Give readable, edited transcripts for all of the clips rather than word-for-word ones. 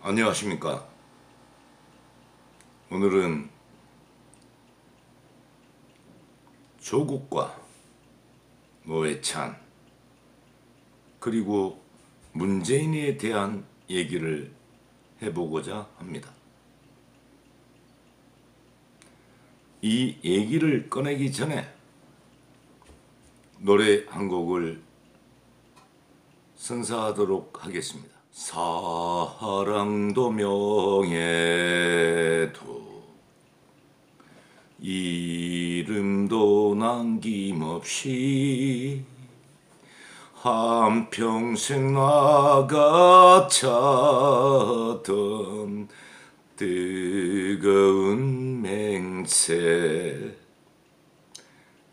안녕하십니까. 오늘은 조국과 노회찬 그리고 문재인에 대한 얘기를 해보고자 합니다. 이 얘기를 꺼내기 전에 노래 한 곡을 선사하도록 하겠습니다. 사랑도 명예도 이름도 남김없이 한평생 나가 찾던 뜨거운 맹세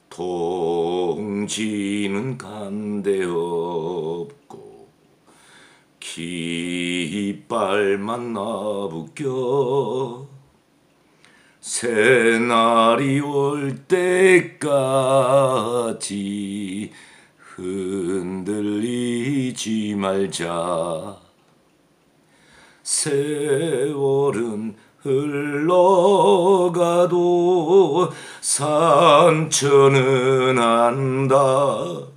동지는 간데없고 깃발만 나부껴 새날이 올 때까지 흔들리지 말자. 세월은 흘러가도 산천은 안다.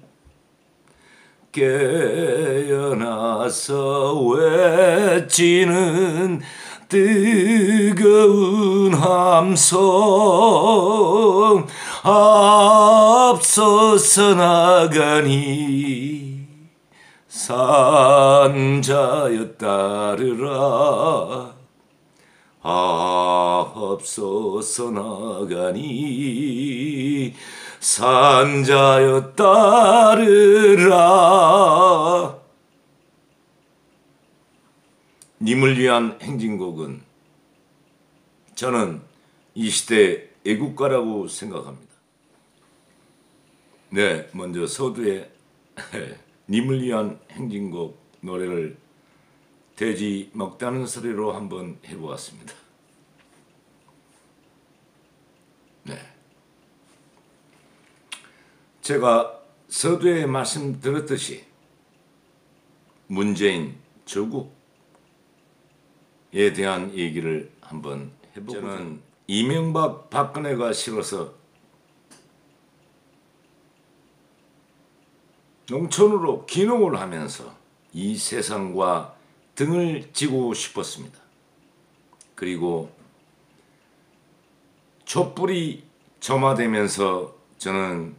깨어나서 외치는 뜨거운 함성 앞서서 나가니 산자여 따르라. 앞서서 나가니 산자여 따르라. 님을 위한 행진곡은 저는 이 시대 애국가라고 생각합니다. 네, 먼저 서두에 님을 위한 행진곡 노래를 돼지 먹다는 소리로 한번 해보았습니다. 네, 제가 서두에 말씀드렸듯이 문재인, 조국에 대한 얘기를 한번 해보고 저는 이명박, 박근혜가 싫어서 농촌으로 귀농을 하면서 이 세상과 등을 지고 싶었습니다. 그리고 촛불이 점화되면서 저는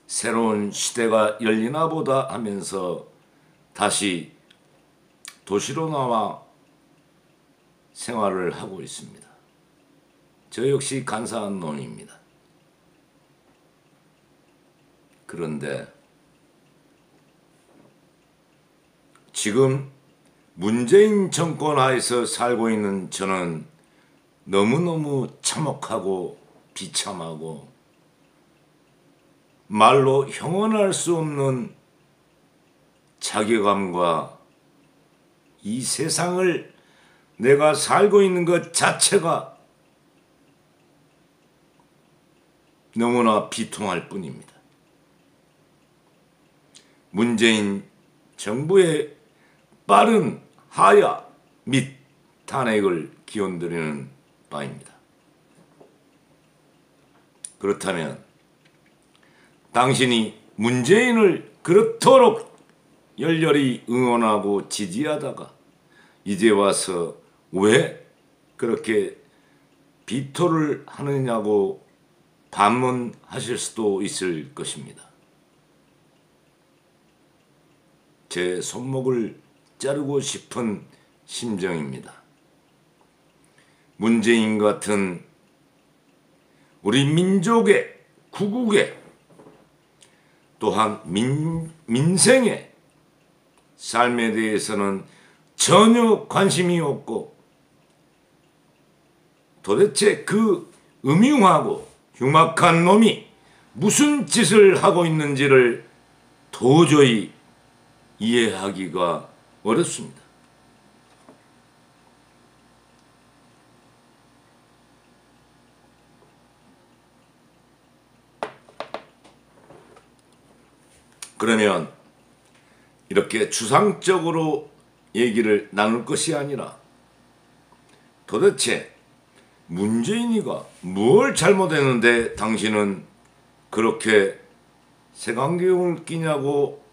새로운 시대가 열리나 보다 하면서 다시 도시로 나와 생활을 하고 있습니다. 저 역시 간사한 놈입니다. 그런데 지금 문재인 정권 하에서 살고 있는 저는 너무너무 참혹하고 비참하고 말로 형언할 수 없는 자괴감과 이 세상을 내가 살고 있는 것 자체가 너무나 비통할 뿐입니다. 문재인 정부의 빠른 하야 및 탄핵을 기원드리는 바입니다. 그렇다면 당신이 문재인을 그렇도록 열렬히 응원하고 지지하다가 이제 와서 왜 그렇게 비토를 하느냐고 반문하실 수도 있을 것입니다. 제 손목을 자르고 싶은 심정입니다. 문재인 같은 우리 민족의 구국의 또한 민생의 삶에 대해서는 전혀 관심이 없고 도대체 그 음흉하고 흉악한 놈이 무슨 짓을 하고 있는지를 도저히 이해하기가 어렵습니다. 그러면 이렇게 추상적으로 얘기를 나눌 것이 아니라 도대체 문재인이가 뭘 잘못했는데 당신은 그렇게 색안경을 끼냐고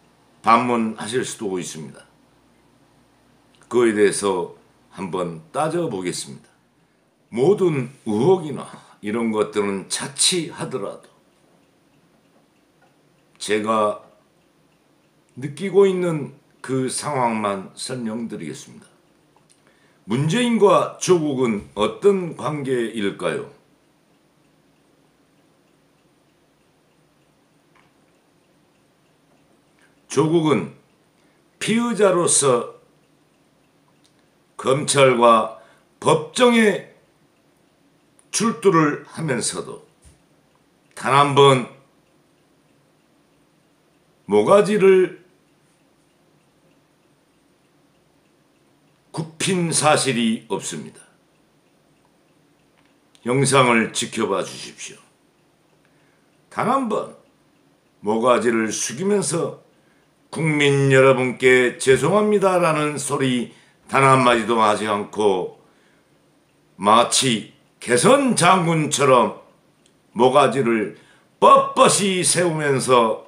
반문하실 수도 있습니다. 그거에 대해서 한번 따져보겠습니다. 모든 의혹이나 이런 것들은 차치하더라도 제가 느끼고 있는 그 상황만 설명드리겠습니다. 문재인과 조국은 어떤 관계일까요? 조국은 피의자로서 검찰과 법정에 출두를 하면서도 단 한 번 모가지를 굽힌 사실이 없습니다. 영상을 지켜봐 주십시오. 단 한 번 모가지를 숙이면서 국민 여러분께 죄송합니다라는 소리 단 한마디도 하지 않고 마치 개선 장군처럼 모가지를 뻣뻣이 세우면서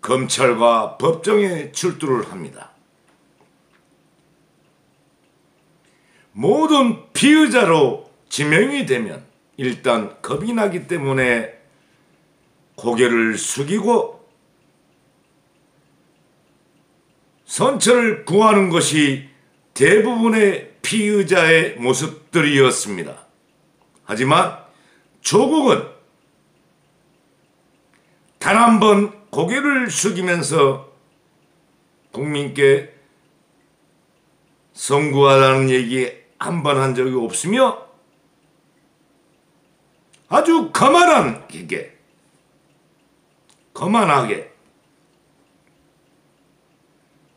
검찰과 법정에 출두를 합니다. 모든 피의자로 지명이 되면 일단 겁이 나기 때문에 고개를 숙이고 선처를 구하는 것이 대부분의 피의자의 모습들이었습니다. 하지만 조국은 단 한 번 고개를 숙이면서 국민께 송구하라는 얘기 한 번 한 적이 없으며 아주 거만하게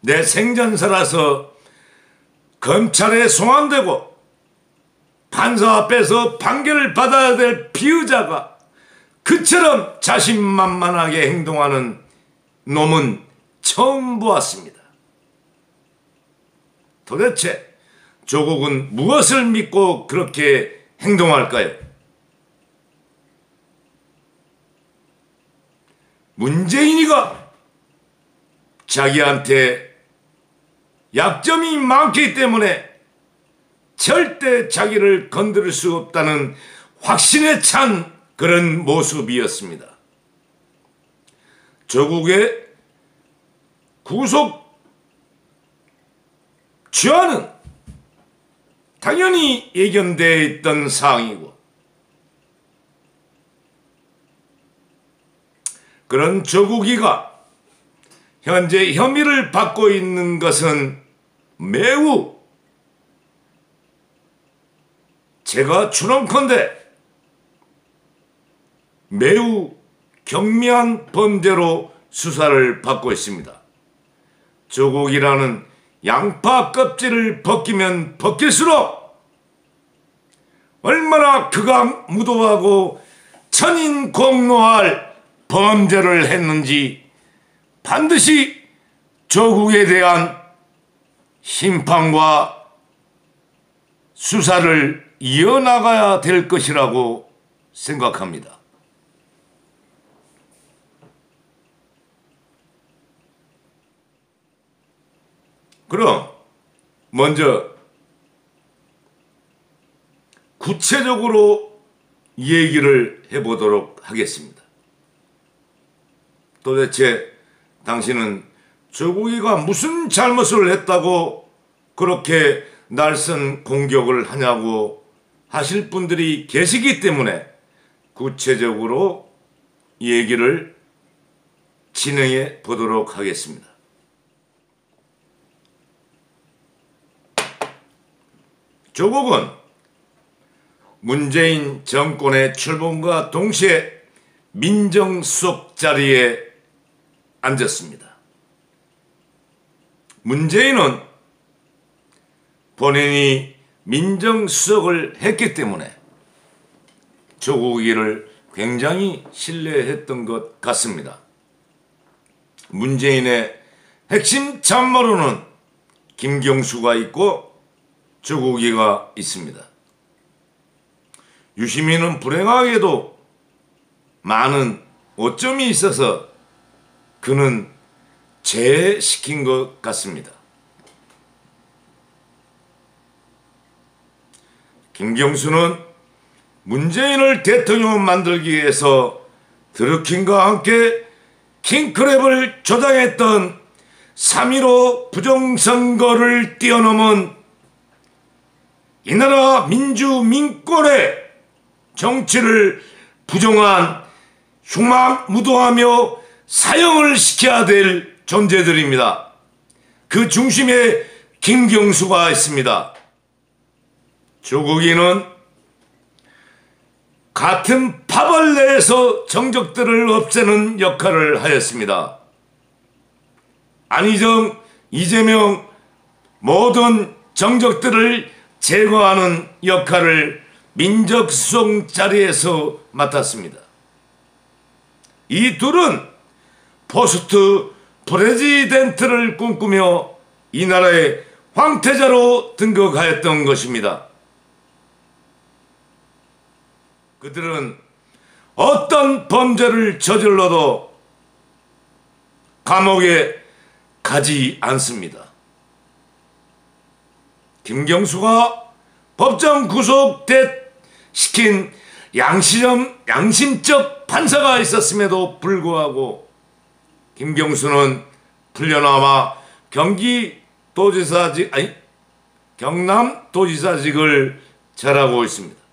내 생전 살아서 검찰에 송환되고 판사 앞에서 판결을 받아야 될 피의자가 그처럼 자신만만하게 행동하는 놈은 처음 보았습니다. 도대체 조국은 무엇을 믿고 그렇게 행동할까요? 문재인이가 자기한테 약점이 많기 때문에 절대 자기를 건드릴 수 없다는 확신에 찬 그런 모습이었습니다. 조국의 구속 취하는 당연히 예견되어 있던 사항이고 그런 조국이가 현재 혐의를 받고 있는 것은 매우 제가 추론컨대 매우 경미한 범죄로 수사를 받고 있습니다. 조국이라는 양파 껍질을 벗기면 벗길수록 얼마나 극악무도하고 천인공노할 범죄를 했는지 반드시 조국에 대한 심판과 수사를 이어나가야 될 것이라고 생각합니다. 그럼 먼저 구체적으로 얘기를 해보도록 하겠습니다. 도대체 당신은 조국이가 무슨 잘못을 했다고 그렇게 날선 공격을 하냐고 하실 분들이 계시기 때문에 구체적으로 얘기를 진행해 보도록 하겠습니다. 조국은 문재인 정권의 출범과 동시에 민정수석 자리에 앉았습니다. 문재인은 본인이 민정수석을 했기 때문에 조국이를 굉장히 신뢰했던 것 같습니다. 문재인의 핵심 참모로는 김경수가 있고 조국이가 있습니다. 유시민은 불행하게도 많은 오점이 있어서 그는 제외시킨 것 같습니다. 김경수는 문재인을 대통령 만들기 위해서 드루킹과 함께 킹크랩을 조장했던 3.15 부정선거를 뛰어넘은 이 나라 민주민권의 정치를 부정한 흉악무도하며 사형을 시켜야 될 존재들입니다. 그 중심에 김경수가 있습니다. 조국이는 같은 파벌 내에서 정적들을 없애는 역할을 하였습니다. 안희정, 이재명 모든 정적들을 제거하는 역할을 민정수석 자리에서 맡았습니다. 이 둘은 포스트 프레지덴트를 꿈꾸며 이 나라의 황태자로 등극하였던 것입니다. 그들은 어떤 범죄를 저질러도 감옥에 가지 않습니다. 김경수가 법정 구속시킨 양심적 판사가 있었음에도 불구하고 김경수는 풀려나와 경남도지사직을 잘하고 있습니다.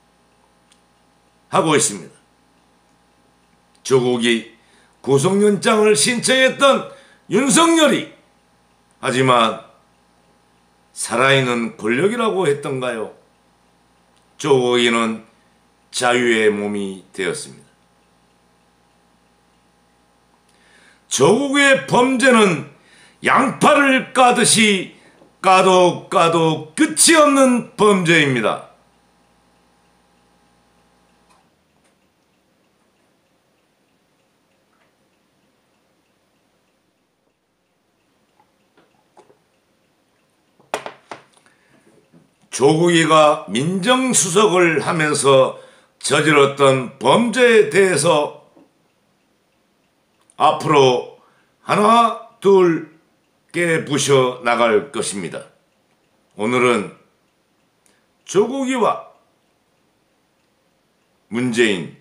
조국이 구속영장을 신청했던 윤석열이 하지만 살아있는 권력이라고 했던가요? 조국이는 자유의 몸이 되었습니다. 조국의 범죄는 양파를 까듯이 까도 끝이 없는 범죄입니다. 조국이가 민정수석을 하면서 저질렀던 범죄에 대해서 앞으로 하나 둘 깨부셔 나갈 것입니다. 오늘은 조국이와 문재인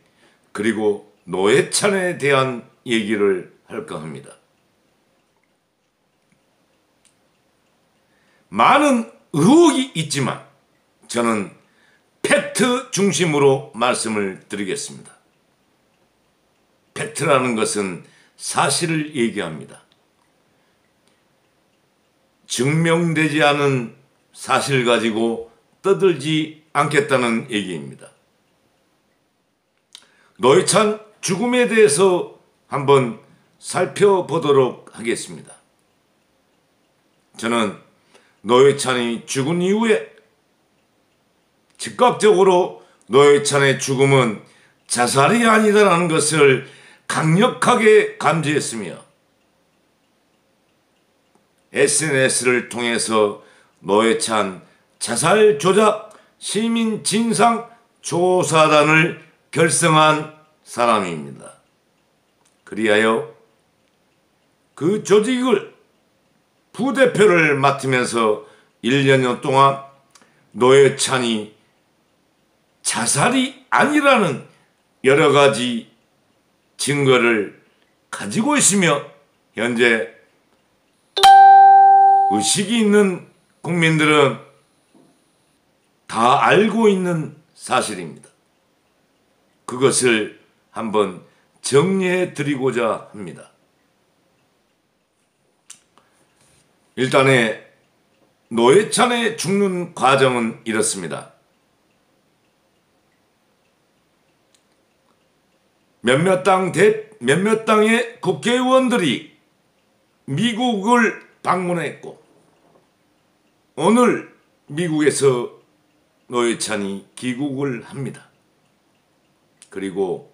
그리고 노회찬에 대한 얘기를 할까 합니다. 많은 의혹이 있지만 저는 팩트 중심으로 말씀을 드리겠습니다. 팩트라는 것은 사실을 얘기합니다. 증명되지 않은 사실 가지고 떠들지 않겠다는 얘기입니다. 노회찬 죽음에 대해서 한번 살펴보도록 하겠습니다. 저는 노회찬이 죽은 이후에 즉각적으로 노회찬의 죽음은 자살이 아니다라는 것을 강력하게 감지했으며 SNS를 통해서 노회찬 자살 조작 시민 진상 조사단을 결성한 사람입니다. 그리하여 그 조직을 부대표를 맡으면서 1년여 동안 노회찬이 자살이 아니라는 여러 가지 증거를 가지고 있으며 현재 의식이 있는 국민들은 다 알고 있는 사실입니다. 그것을 한번 정리해 드리고자 합니다. 일단에 노회찬의 죽는 과정은 이렇습니다. 몇몇 당의 국회의원들이 미국을 방문했고 오늘 미국에서 노회찬이 귀국을 합니다. 그리고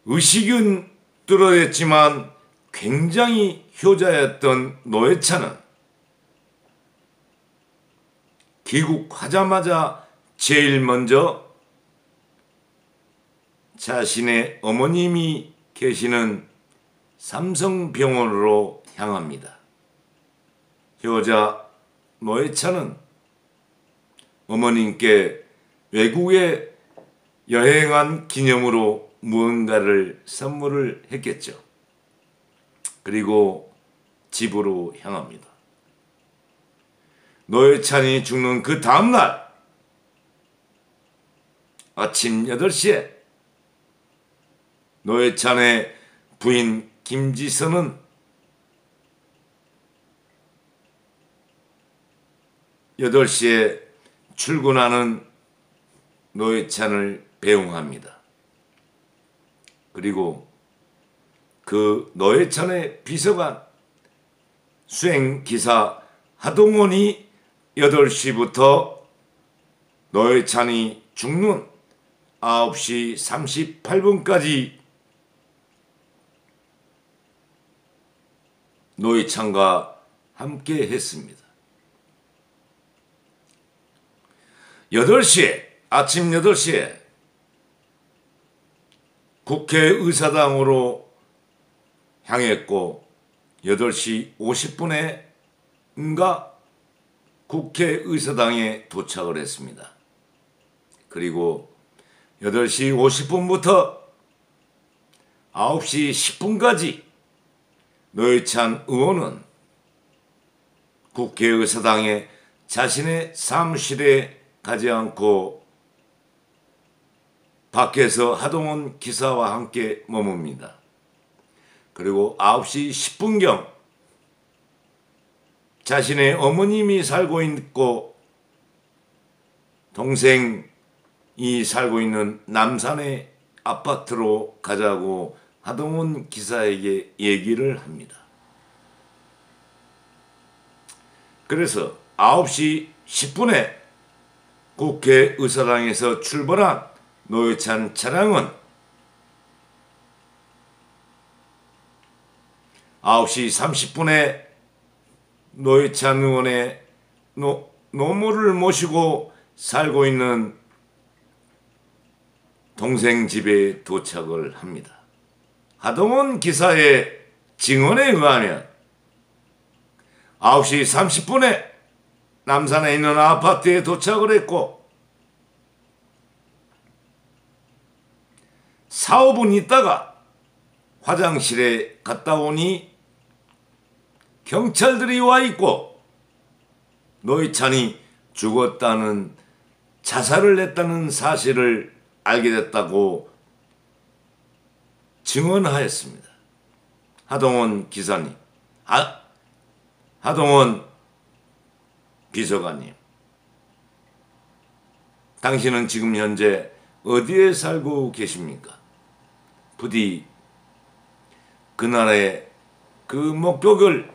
의식은 뚜렷했지만 굉장히 효자였던 노회찬은 귀국하자마자 제일 먼저 자신의 어머님이 계시는 삼성병원으로 향합니다. 효자 노회찬은 어머님께 외국에 여행한 기념으로 무언가를 선물을 했겠죠. 그리고 집으로 향합니다. 노회찬이 죽는 그 다음날 아침 8시에 노회찬의 부인 김지선은 8시에 출근하는 노회찬을 배웅합니다. 그리고 그 노회찬의 비서관 수행기사 하동원이 8시부터 노회찬이 죽는 9시 38분까지 노회찬과 함께 했습니다. 8시에 아침 8시에 국회의사당으로 향했고 8시 50분에인가 국회의사당에 도착을 했습니다. 그리고 8시 50분부터 9시 10분까지 노회찬 의원은 국회의사당에 자신의 사무실에 가지 않고 밖에서 하동원 기사와 함께 머뭅니다. 그리고 9시 10분경 자신의 어머님이 살고 있고 동생이 살고 있는 남산의 아파트로 가자고 하동원 기사에게 얘기를 합니다. 그래서 9시 10분에 국회의사당에서 출발한 노회찬 차량은 9시 30분에 노회찬 의원의 노모를 모시고 살고 있는 동생 집에 도착을 합니다. 하동원 기사의 증언에 의하면 9시 30분에 남산에 있는 아파트에 도착을 했고 4, 5분 있다가 화장실에 갔다 오니 경찰들이 와 있고 노회찬이 죽었다는 자살을 했다는 사실을 알게 됐다고 증언하였습니다. 하동원 기사님, 하동원 비서관님, 당신은 지금 현재 어디에 살고 계십니까? 부디 그날의 그 목격을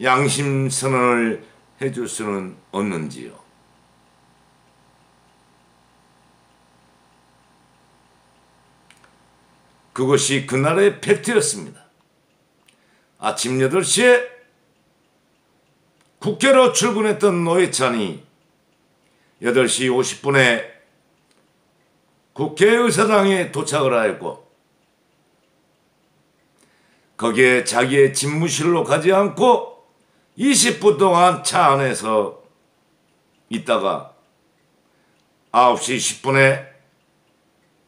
양심 선언을 해줄 수는 없는지요? 그것이 그날의 팩트였습니다. 아침 8시에 국회로 출근했던 노회찬이 8시 50분에 국회의사당에 도착을 하였고 거기에 자기의 집무실로 가지 않고 20분 동안 차 안에서 있다가 9시 10분에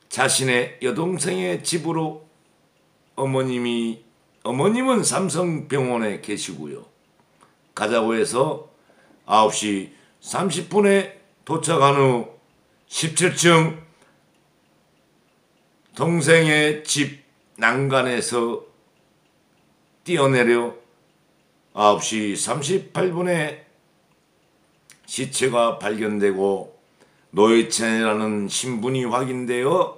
자신의 여동생의 집으로 어머님은 삼성병원에 계시고요. 가자고 해서 9시 30분에 도착한 후 17층 동생의 집 난간에서 뛰어내려 9시 38분에 시체가 발견되고 노회찬이라는 신분이 확인되어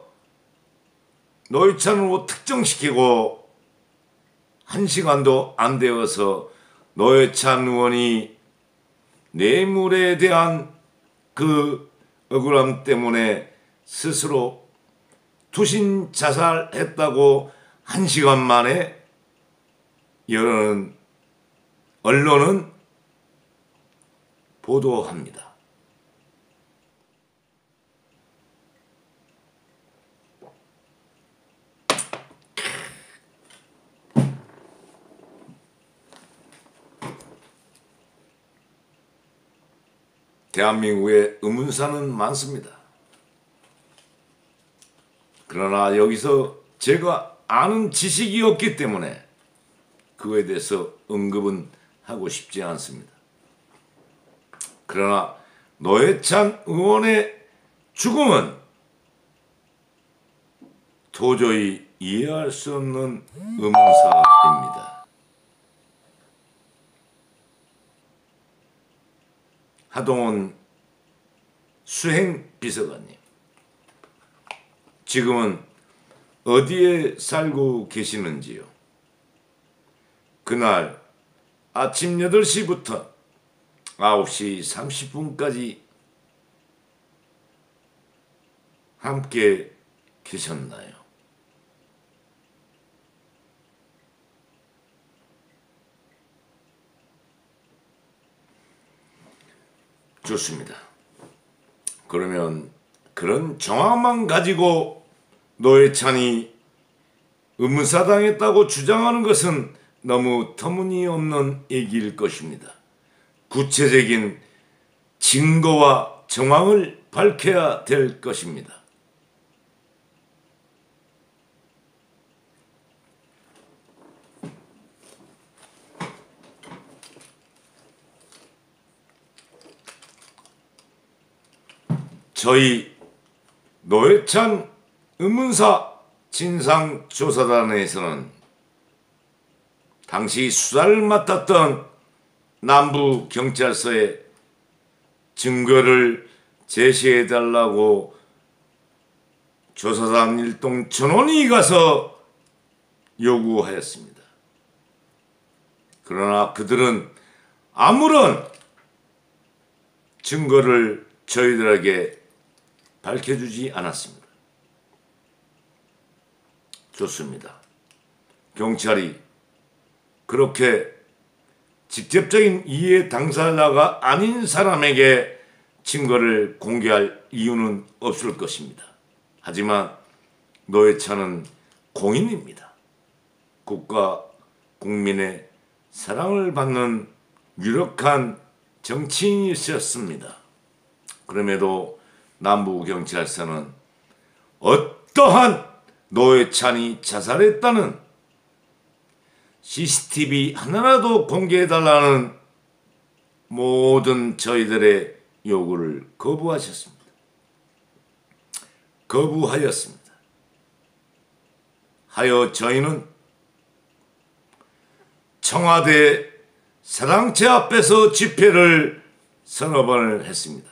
노회찬으로 특정시키고 1시간도 안 되어서 노회찬 의원이 뇌물에 대한 그 억울함 때문에 스스로 투신 자살했다고 1시간 만에 여러 언론은 보도합니다. 대한민국에 의문사는 많습니다. 그러나 여기서 제가 아는 지식이 없기 때문에 그거에 대해서 언급은 하고 싶지 않습니다. 그러나 노회찬 의원의 죽음은 도저히 이해할 수 없는 의문사입니다. 하동훈 수행비서관님, 지금은 어디에 살고 계시는지요? 그날 아침 8시부터 9시 30분까지 함께 계셨나요? 좋습니다. 그러면 그런 정황만 가지고 노회찬이 의문사당했다고 주장하는 것은 너무 터무니없는 얘기일 것입니다. 구체적인 증거와 정황을 밝혀야 될 것입니다. 저희 노회찬 의문사 진상조사단에서는 당시 수사를 맡았던 남부경찰서에 증거를 제시해달라고 조사단 일동 전원이 가서 요구하였습니다. 그러나 그들은 아무런 증거를 저희들에게 밝혀주지 않았습니다. 좋습니다. 경찰이 그렇게 직접적인 이해 당사자가 아닌 사람에게 증거를 공개할 이유는 없을 것입니다. 하지만 노회찬은 공인입니다. 국가 국민의 사랑을 받는 유력한 정치인이셨습니다. 그럼에도 남부경찰서는 어떠한 노회찬이 자살했다는 CCTV 하나라도 공개해달라는 모든 저희들의 요구를 거부하셨습니다. 거부하였습니다. 하여 저희는 청와대 사당체 앞에서 집회를 서너 번을 했습니다.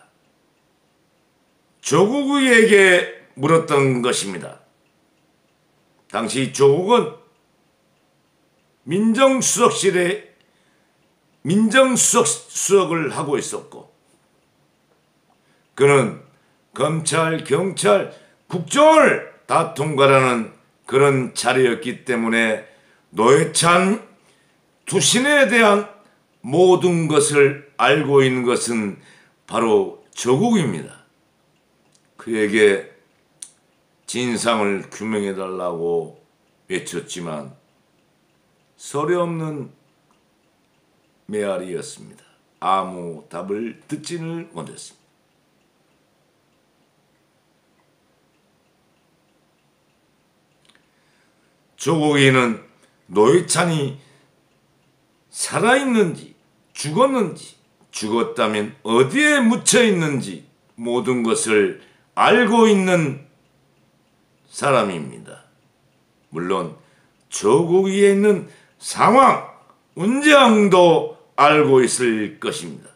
조국에게 물었던 것입니다. 당시 조국은 민정수석을 하고 있었고, 그는 검찰, 경찰, 국정을 다 통과하는 그런 자리였기 때문에 노회찬 투신에 대한 모든 것을 알고 있는 것은 바로 조국입니다. 그에게 진상을 규명해달라고 외쳤지만 소리 없는 메아리였습니다. 아무 답을 듣지는 못했습니다. 조국이는 노회찬이 살아있는지 죽었는지, 죽었다면 어디에 묻혀있는지 모든 것을 알고 있는 사람입니다. 물론 조국 위에 있는 상황, 운장도 알고 있을 것입니다.